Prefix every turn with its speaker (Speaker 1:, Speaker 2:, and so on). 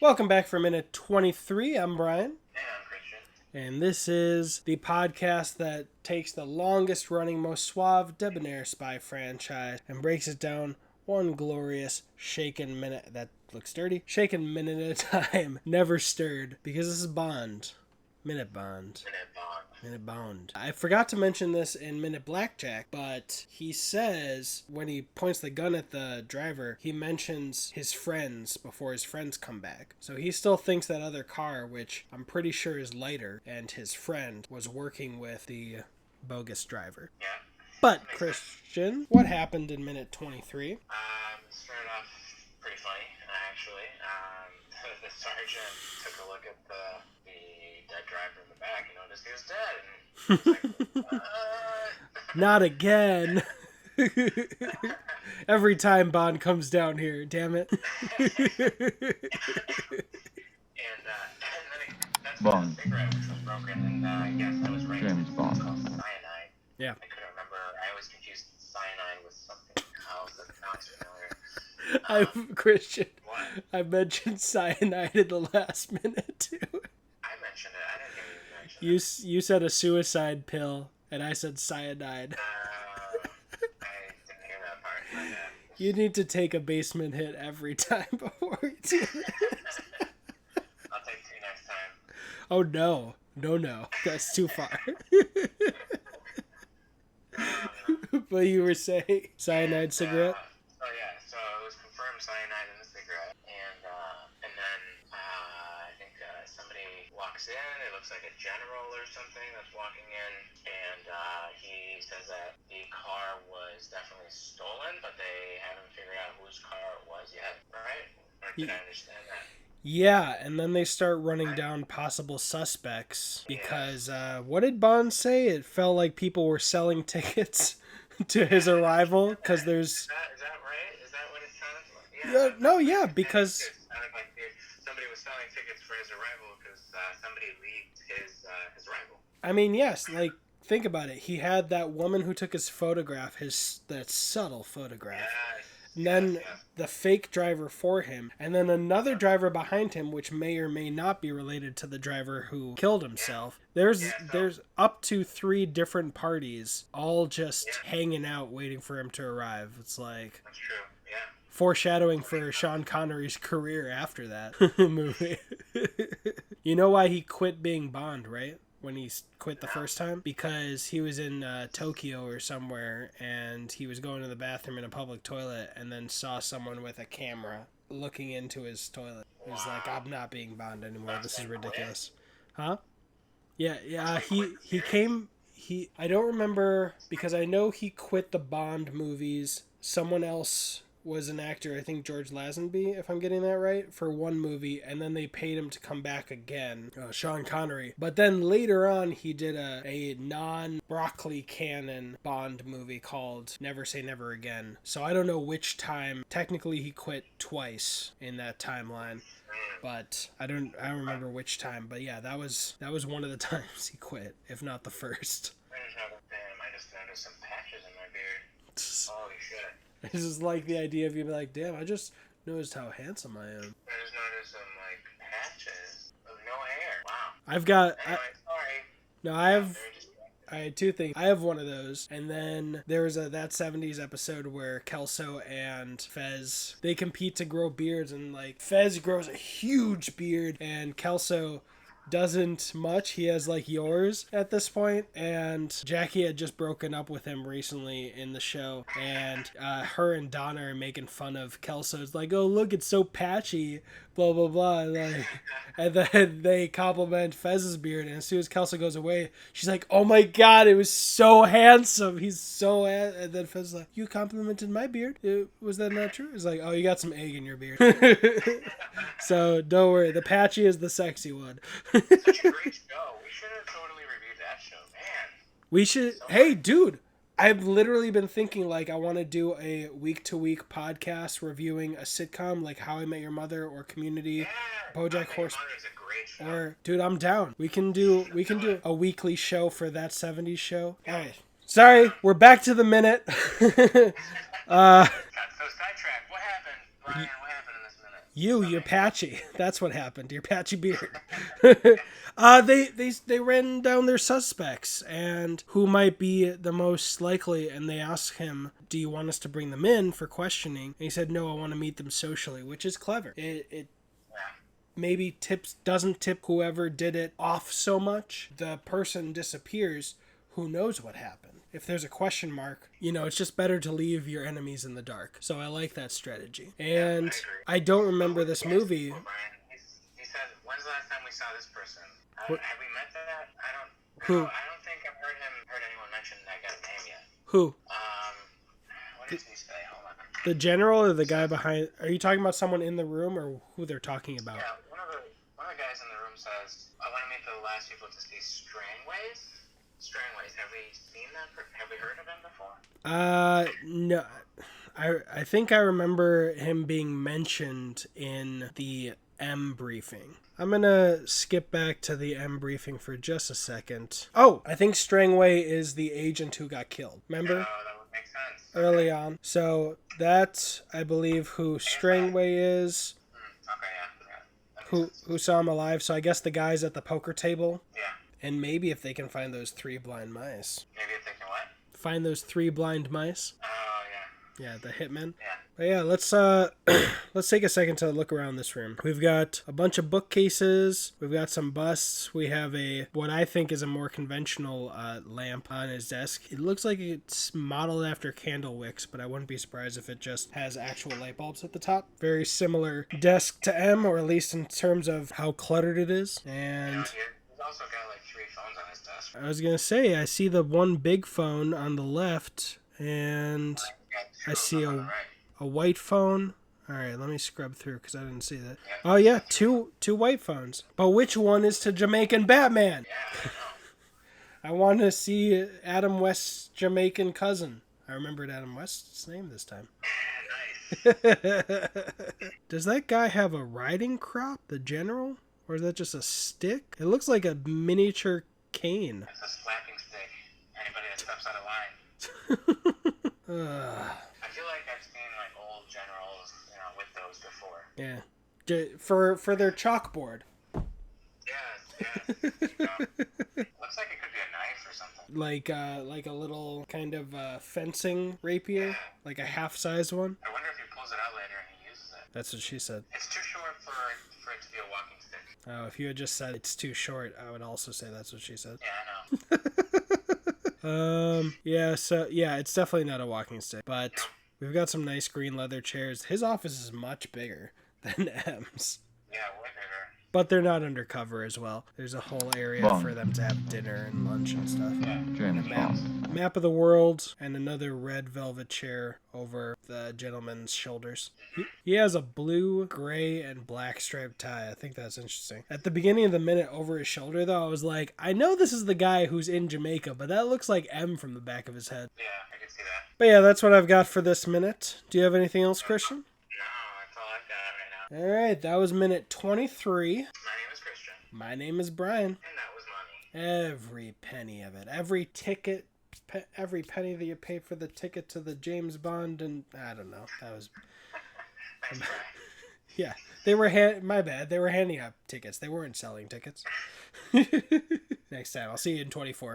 Speaker 1: Welcome back for minute 23. I'm Brian.
Speaker 2: And I'm Christian.
Speaker 1: And this is the podcast that takes the longest running, most suave, debonair spy franchise and breaks it down one glorious shaken minute. That looks dirty. Shaken minute at a time. Never stirred. Because this is Bond. Minute Bond. Minute Bond. I forgot to mention this in Minute Blackjack, but he says when he points the gun at the driver, he mentions his friends before his friends come back. So he still thinks that other car, which I'm pretty sure is Leiter, and his friend was working with the bogus driver.
Speaker 2: Yeah.
Speaker 1: But, Christian, what happened in Minute 23?
Speaker 2: Started off pretty funny, actually. The sergeant took a look at the dead driver in the back and noticed he was dead. And he was like,
Speaker 1: Not again. Every time Bond comes down here, damn it.
Speaker 2: And then that's when the cigarette was broken, and yes, I was right.
Speaker 3: James Bond.
Speaker 2: It's called Cyanide.
Speaker 1: Yeah.
Speaker 2: I couldn't remember. I always confused cyanide with something else that sounds familiar.
Speaker 1: Christian.
Speaker 2: What?
Speaker 1: I mentioned cyanide in the last minute too.
Speaker 2: I mentioned it. I didn't hear you mention it.
Speaker 1: You said a suicide pill, and I said cyanide.
Speaker 2: I didn't hear that part. My bad.
Speaker 1: You need to take a basement hit every time before we do this.
Speaker 2: I'll take two next time.
Speaker 1: Oh no. No. That's too far. But you were saying cyanide cigarette?
Speaker 2: So it was confirmed cyanide in the cigarette, and then I think somebody walks in. It looks like a general or something that's walking in, and he says that the car was definitely stolen, but they haven't figured out whose car it was yet, right? Or did I understand that?
Speaker 1: Yeah, and then they start running down possible suspects because what did Bond say? It felt like people were selling tickets to his arrival because there's...
Speaker 2: Is that right? Is that what it sounded like?
Speaker 1: Because...
Speaker 2: It sounded like somebody was selling tickets for his arrival because somebody leaked his arrival.
Speaker 1: I mean, yes, like, think about it. He had that woman who took his photograph, that subtle photograph.
Speaker 2: Yes.
Speaker 1: And then
Speaker 2: Yes.
Speaker 1: the fake driver for him, and then another driver behind him, which may or may not be related to the driver who killed himself. There's up to 3 different parties, all just hanging out, waiting for him to arrive. It's like
Speaker 2: That's true. Yeah.
Speaker 1: foreshadowing for Sean Connery's career after that movie. You know why he quit being Bond, right? When he quit the first time? Because he was in Tokyo or somewhere, and he was going to the bathroom in a public toilet, and then saw someone with a camera looking into his toilet. He was like, I'm not being Bond anymore. This is ridiculous. Huh? Yeah, he came... I don't remember, because I know he quit the Bond movies. Someone else was an actor, I think George Lazenby, if I'm getting that right, for one movie, and then they paid him to come back again, Sean Connery. But then later on, he did a non-Broccoli canon Bond movie called Never Say Never Again. So I don't know which time. Technically, he quit twice in that timeline, but I don't remember which time. But yeah, that was one of the times he quit, if not the first.
Speaker 2: I just noticed some patches in my beard. Holy shit.
Speaker 1: I just like the idea of you being like, damn, I just noticed how handsome I am.
Speaker 2: I just noticed some, patches of no hair. Wow.
Speaker 1: I've got...
Speaker 2: Anyway, sorry.
Speaker 1: No, I had 2 things. I have one of those, and then there was that 70s episode where Kelso and Fez, they compete to grow beards, and, Fez grows a huge beard, and Kelso doesn't much. He has yours at this point, and Jackie had just broken up with him recently in the show, and her and Donna are making fun of Kelso. It's like, oh look, it's so patchy, blah blah blah, and then they compliment Fez's beard, and as soon as Kelso goes away, she's like, oh my god, it was so handsome, he's so and then Fez is like, you complimented my beard, was that not true? It's like, oh, you got some egg in your beard. So don't worry, the patchy is the sexy one.
Speaker 2: Such a great show. We should have totally reviewed that show, man.
Speaker 1: We should. Hey, dude, I've literally been thinking I want to do a week-to-week podcast reviewing a sitcom like How I Met Your Mother or Community, BoJack Horseman. Or, dude, I'm down. We can do a weekly show for that 70s show. All right. Sorry, we're back to the minute.
Speaker 2: So sidetrack. What happened, Brian? What happened in this minute?
Speaker 1: You're patchy. That's what happened. Your patchy beard. They ran down their suspects and who might be the most likely, and they asked him, "Do you want us to bring them in for questioning?" And he said, "No, I want to meet them socially," which is clever. It maybe doesn't tip whoever did it off so much. The person disappears. Who knows what happened? If there's a question mark, it's just better to leave your enemies in the dark. So I like that strategy. And I don't remember this movie.
Speaker 2: Well, Brian, he said, "When's the last time we saw this person?" Have we met that?
Speaker 1: Who?
Speaker 2: I don't think I've heard anyone mention that guy's name yet.
Speaker 1: Who?
Speaker 2: What did he say? Hold on.
Speaker 1: The general or the guy behind? Are you talking about someone in the room or who they're talking about?
Speaker 2: Yeah, one of the guys in the room says, "I want to meet the last people to see Strangways." Strangways. Have we seen that? Have we heard of him before?
Speaker 1: No. I think I remember him being mentioned in the M briefing. I'm gonna skip back to the M briefing for just a second. Oh, I think Strangway is the agent who got killed. Remember?
Speaker 2: Oh, that would make sense.
Speaker 1: Early on. So that's, I believe, who Strangway is.
Speaker 2: Okay, yeah.
Speaker 1: Who saw him alive. So I guess the guys at the poker table.
Speaker 2: Yeah.
Speaker 1: And maybe if they can find those 3 blind mice.
Speaker 2: Maybe if they can what?
Speaker 1: Find those 3 blind mice.
Speaker 2: Oh, yeah.
Speaker 1: Yeah, the hitmen.
Speaker 2: Yeah.
Speaker 1: But yeah, let's take a second to look around this room. We've got a bunch of bookcases. We've got some busts. We have what I think is a more conventional lamp on his desk. It looks like it's modeled after candle wicks, but I wouldn't be surprised if it just has actual light bulbs at the top. Very similar desk to M, or at least in terms of how cluttered it is. And
Speaker 2: He's also got like 3 phones on his desk.
Speaker 1: I was gonna say, I see the one big phone on the left, and I see a white phone. All right, let me scrub through because I didn't see that. Yeah. Oh yeah, two white phones. But which one is to Jamaican Batman?
Speaker 2: Yeah,
Speaker 1: I want to see Adam West's Jamaican cousin. I remembered Adam West's name this time.
Speaker 2: Nice.
Speaker 1: Does that guy have a riding crop, the general? Or is that just a stick? It looks like a miniature cane.
Speaker 2: It's a slapping stick. Anybody that steps out of line. I feel like I've seen like old generals, with those before.
Speaker 1: Yeah. For their chalkboard.
Speaker 2: Yes. Looks like it could be a knife or something.
Speaker 1: Like a little kind of fencing rapier, like a half-sized one.
Speaker 2: I wonder if he pulls it out later and he uses it.
Speaker 1: That's what she said.
Speaker 2: It's too short for it to be a walking stick.
Speaker 1: Oh, if you had just said it's too short, I would also say that's what she said.
Speaker 2: Yeah, I know.
Speaker 1: Yeah, it's definitely not a walking stick, but we've got some nice green leather chairs. His office is much bigger than M's.
Speaker 2: Yeah, way bigger.
Speaker 1: But they're not undercover as well. There's a whole area for them to have dinner and lunch and stuff.
Speaker 2: Yeah.
Speaker 1: And a map of the world, and another red velvet chair over the gentleman's shoulders. He has a blue, gray, and black striped tie. I think that's interesting. At the beginning of the minute over his shoulder, though, I was like, I know this is the guy who's in Jamaica, but that looks like M from the back of his head.
Speaker 2: Yeah, I can see that.
Speaker 1: But yeah, that's what I've got for this minute. Do you have anything else, Christian?
Speaker 2: No, that's all I've got right now.
Speaker 1: All right, that was minute 23.
Speaker 2: My name is Christian.
Speaker 1: My name is Brian.
Speaker 2: And that was money.
Speaker 1: Every penny of it. Every ticket, every penny that you pay for the ticket to the James Bond, and I don't know. That was...
Speaker 2: Thanks, Brian.
Speaker 1: Yeah, they were my bad. They were handing out tickets. They weren't selling tickets. Next time. I'll see you in 24.